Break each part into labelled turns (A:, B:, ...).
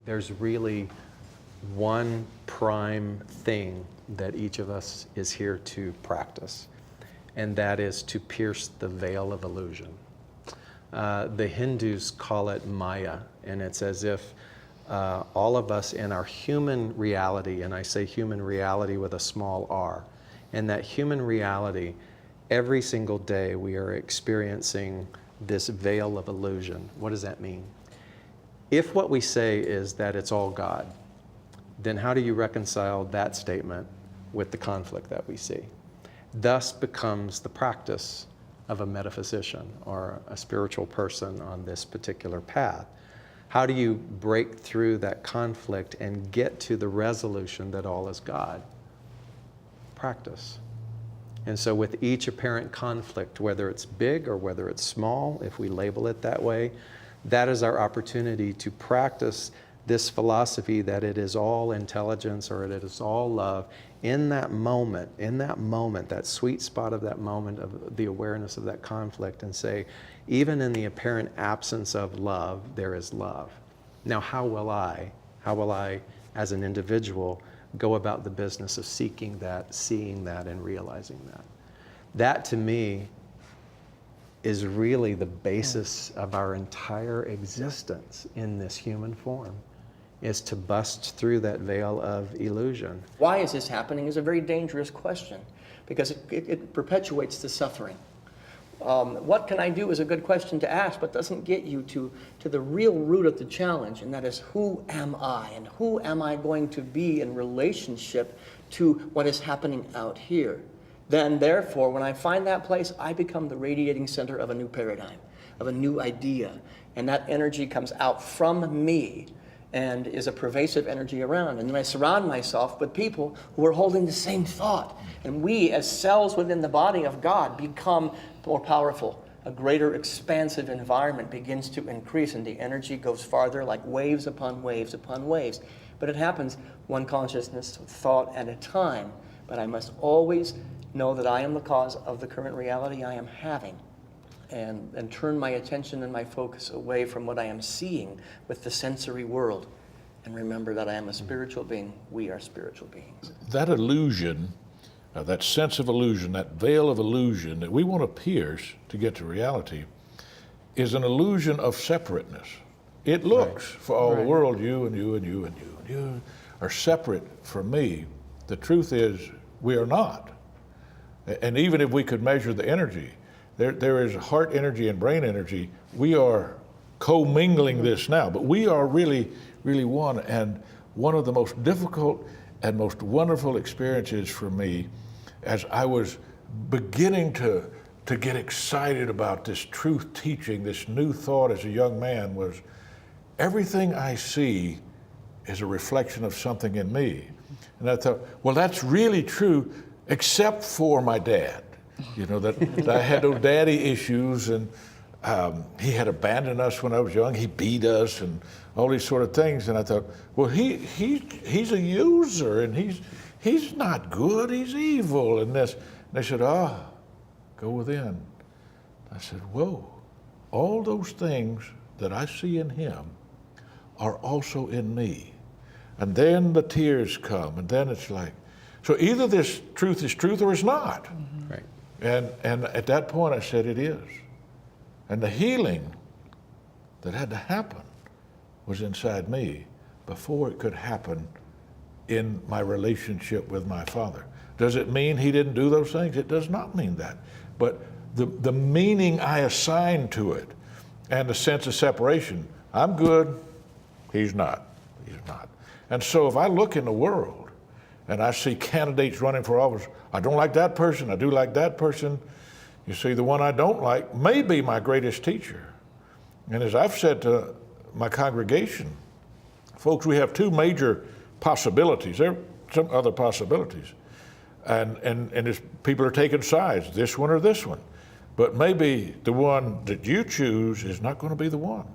A: There's really one prime thing that each of us is here to practice, and that is to pierce the veil of illusion. The Hindus call it Maya, and it's as if all of us in our human reality, and I say human reality with a small r, in that human reality, every single day we are experiencing this veil of illusion. What does that mean? If what we say is that it's all God, then how do you reconcile that statement with the conflict that we see? Thus becomes the practice of a metaphysician or a spiritual person on this particular path. How do you break through that conflict and get to the resolution that all is God? Practice. And so with each apparent conflict, whether it's big or whether it's small, if we label it that way, that is our opportunity to practice this philosophy that it is all intelligence or it is all love in that moment, that sweet spot of that moment of the awareness of that conflict, and say, even in the apparent absence of love, there is love. Now, how will I, as an individual, go about the business of seeking that, seeing that, and realizing that? That, to me, is really the basis of our entire existence in this human form, is to bust through that veil of illusion.
B: Why is this happening is a very dangerous question, because it perpetuates the suffering. What can I do is a good question to ask, but doesn't get you to the real root of the challenge, and that is, who am I, and who am I going to be in relationship to what is happening out here? Then, therefore, when I find that place, I become the radiating center of a new paradigm, of a new idea, and that energy comes out from me and is a pervasive energy around. And then I surround myself with people who are holding the same thought. And we, as cells within the body of God, become more powerful. A greater expansive environment begins to increase, and the energy goes farther like waves upon waves upon waves. But it happens one consciousness thought at a time. But I must always know that I am the cause of the current reality I am having, and turn my attention and my focus away from what I am seeing with the sensory world, and remember that I am a spiritual being. We are spiritual beings.
C: That illusion, that sense of illusion, that veil of illusion that we want to pierce to get to reality, is an illusion of separateness. It looks for all the world, you and you and you and you and you are separate from me. The truth is, we are not. And even if we could measure the energy, there is heart energy and brain energy. We are co-mingling this now, but we are really, really one. And one of the most difficult and most wonderful experiences for me, as I was beginning to get excited about this truth teaching, this new thought as a young man, was everything I see is a reflection of something in me. And I thought, well, that's really true, except for my dad. You know, that I had those daddy issues, and he had abandoned us when I was young. He beat us and all these sort of things. And I thought, well, he's a user, and he's not good, he's evil. And they said, go within. I said, whoa, all those things that I see in him are also in me. And then the tears come, and then it's like, so either this truth is truth or it's not.
A: Mm-hmm. Right.
C: And at that point I said, it is. And the healing that had to happen was inside me before it could happen in my relationship with my father. Does it mean he didn't do those things? It does not mean that. But the meaning I assign to it, and the sense of separation, I'm good, he's not. And so if I look in the world and I see candidates running for office, I don't like that person, I do like that person. You see, the one I don't like may be my greatest teacher. And as I've said to my congregation, folks, we have two major possibilities. There are some other possibilities. And as people are taking sides, this one or this one. But maybe the one that you choose is not going to be the one.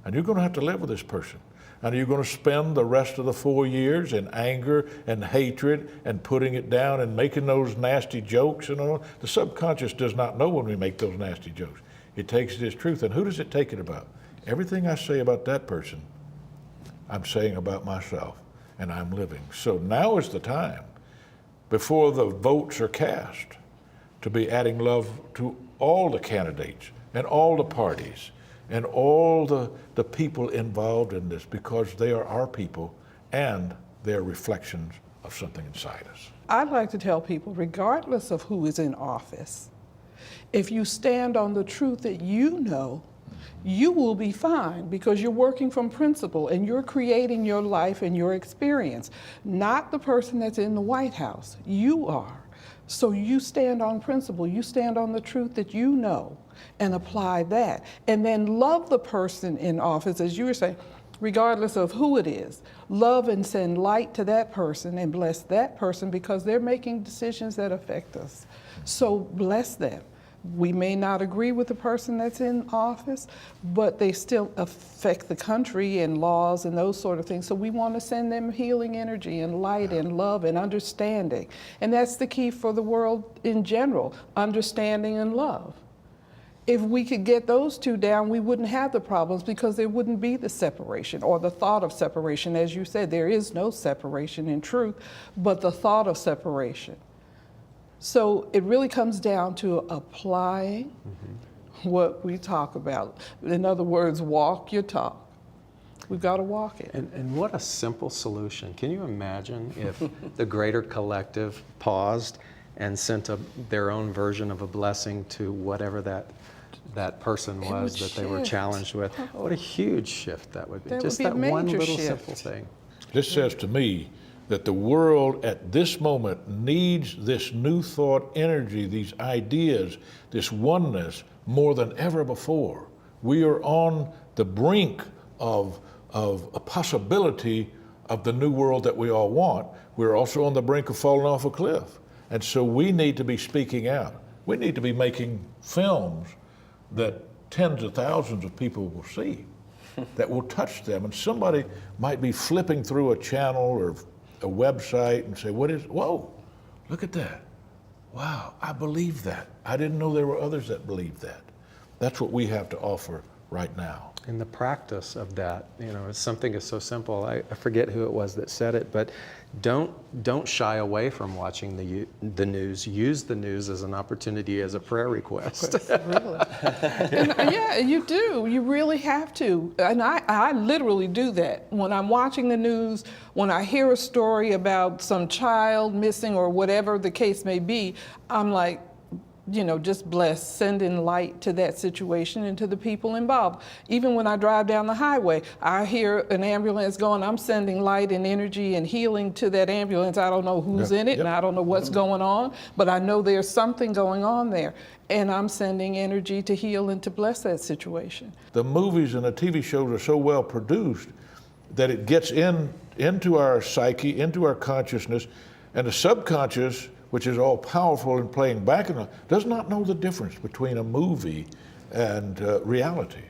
C: And you're going to have to live with this person. And you're going to spend the rest of the 4 years in anger and hatred and putting it down and making those nasty jokes and all. The subconscious does not know when we make those nasty jokes. It takes it as truth. And who does it take it about? Everything I say about that person I'm saying about myself, and I'm living. So now is the time, before the votes are cast, to be adding love to all the candidates and all the parties and all the people involved in this, because they are our people and they're reflections of something inside us.
D: I'd like to tell people, regardless of who is in office, if you stand on the truth that you know, you will be fine, because you're working from principle and you're creating your life and your experience, not the person that's in the White House. You are. So you stand on principle, you stand on the truth that you know and apply that. And then love the person in office, as you were saying, regardless of who it is. Love and send light to that person and bless that person, because they're making decisions that affect us. So bless them. We may not agree with the person that's in office, but they still affect the country and laws and those sort of things. So we want to send them healing energy and light and love and understanding. And that's the key for the world in general, understanding and love. If we could get those two down, we wouldn't have the problems, because there wouldn't be the separation or the thought of separation. As you said, there is no separation in truth, but the thought of separation. So it really comes down to applying what we talk about. In other words, walk your talk. We've got to walk it.
A: And what a simple solution. Can you imagine if the greater collective paused and sent their own version of a blessing to whatever that person was that they were challenged with? What a huge shift that would be.
D: That
A: Just
D: would be a
A: that one
D: major
A: little
D: shift.
A: simple thing.
C: This says to me that the world at this moment needs this new thought energy, these ideas, this oneness more than ever before. We are on the brink of a possibility of the new world that we all want. We're also on the brink of falling off a cliff. And so we need to be speaking out. We need to be making films that tens of thousands of people will see, that will touch them. And somebody might be flipping through a channel or a website and say, whoa, look at that. Wow, I believe that. I didn't know there were others that believed that. That's what we have to offer right now.
A: In the practice of that, it's something is so simple. I forget who it was that said it, but don't shy away from watching the news. Use the news as an opportunity, as a prayer request.
D: Really. Yeah, you do. You really have to. And I literally do that. When I'm watching the news, when I hear a story about some child missing or whatever the case may be, I'm like, just bless, sending light to that situation and to the people involved. Even when I drive down the highway, I hear an ambulance going, I'm sending light and energy and healing to that ambulance. I don't know who's in it and I don't know what's going on, but I know there's something going on there. And I'm sending energy to heal and to bless that situation.
C: The movies and the TV shows are so well produced that it gets into our psyche, into our consciousness, and the subconscious, which is all powerful and playing back, does not know the difference between a movie and reality.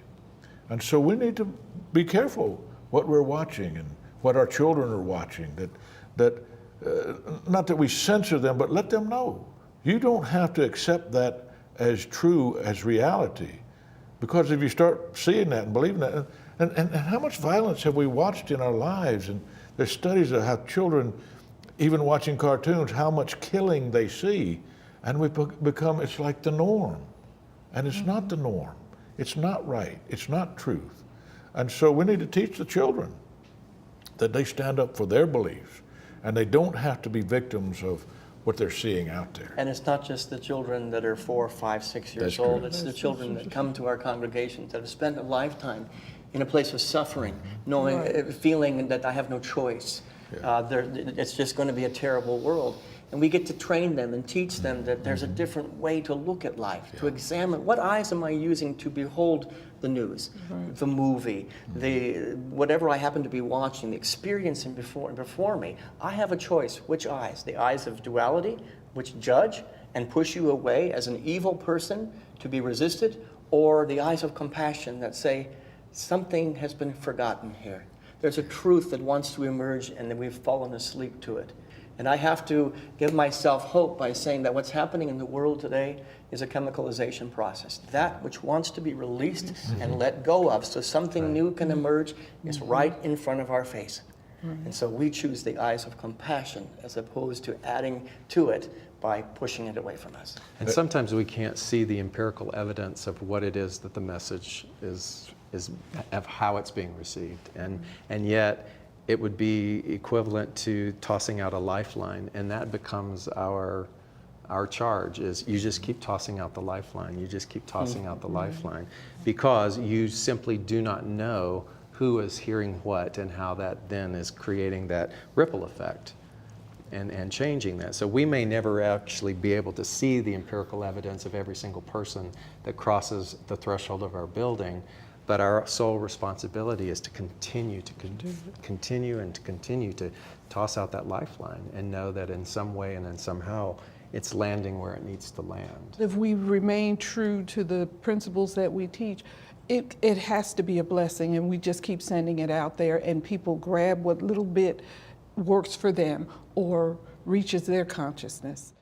C: And so we need to be careful what we're watching and what our children are watching, not that we censor them, but let them know. You don't have to accept that as true as reality, because if you start seeing that and believing that, and how much violence have we watched in our lives? And there's studies of how children, even watching cartoons, how much killing they see, and we become, it's like the norm. And it's not the norm. It's not right. It's not truth. And so we need to teach the children that they stand up for their beliefs, and they don't have to be victims of what they're seeing out there.
B: And it's not just the children that are 4, 5, 6 years
C: That's
B: old.
C: correct.
B: It's the children that come to our congregations that have spent a lifetime in a place of suffering, knowing, feeling that I have no choice. It's just going to be a terrible world. And we get to train them and teach them that there's a different way to look at life, to examine what eyes am I using to behold the news, the movie, whatever I happen to be watching, the experiencing before me. I have a choice. Which eyes? The eyes of duality, which judge and push you away as an evil person to be resisted, or the eyes of compassion that say, something has been forgotten here. There's a truth that wants to emerge and that we've fallen asleep to it. And I have to give myself hope by saying that what's happening in the world today is a chemicalization process. That which wants to be released and let go of so something new can emerge is right in front of our face. And so we choose the eyes of compassion as opposed to adding to it by pushing it away from us.
A: And sometimes we can't see the empirical evidence of what it is that the message is of how it's being received. And yet it would be equivalent to tossing out a lifeline, and that becomes our charge is you just keep tossing out the lifeline. You just keep tossing out the lifeline because you simply do not know who is hearing what and how that then is creating that ripple effect and changing that. So we may never actually be able to see the empirical evidence of every single person that crosses the threshold of our building, but our sole responsibility is to continue to toss out that lifeline and know that in some way and in somehow it's landing where it needs to land.
D: If we remain true to the principles that we teach, it has to be a blessing, and we just keep sending it out there, and people grab what little bit works for them or reaches their consciousness.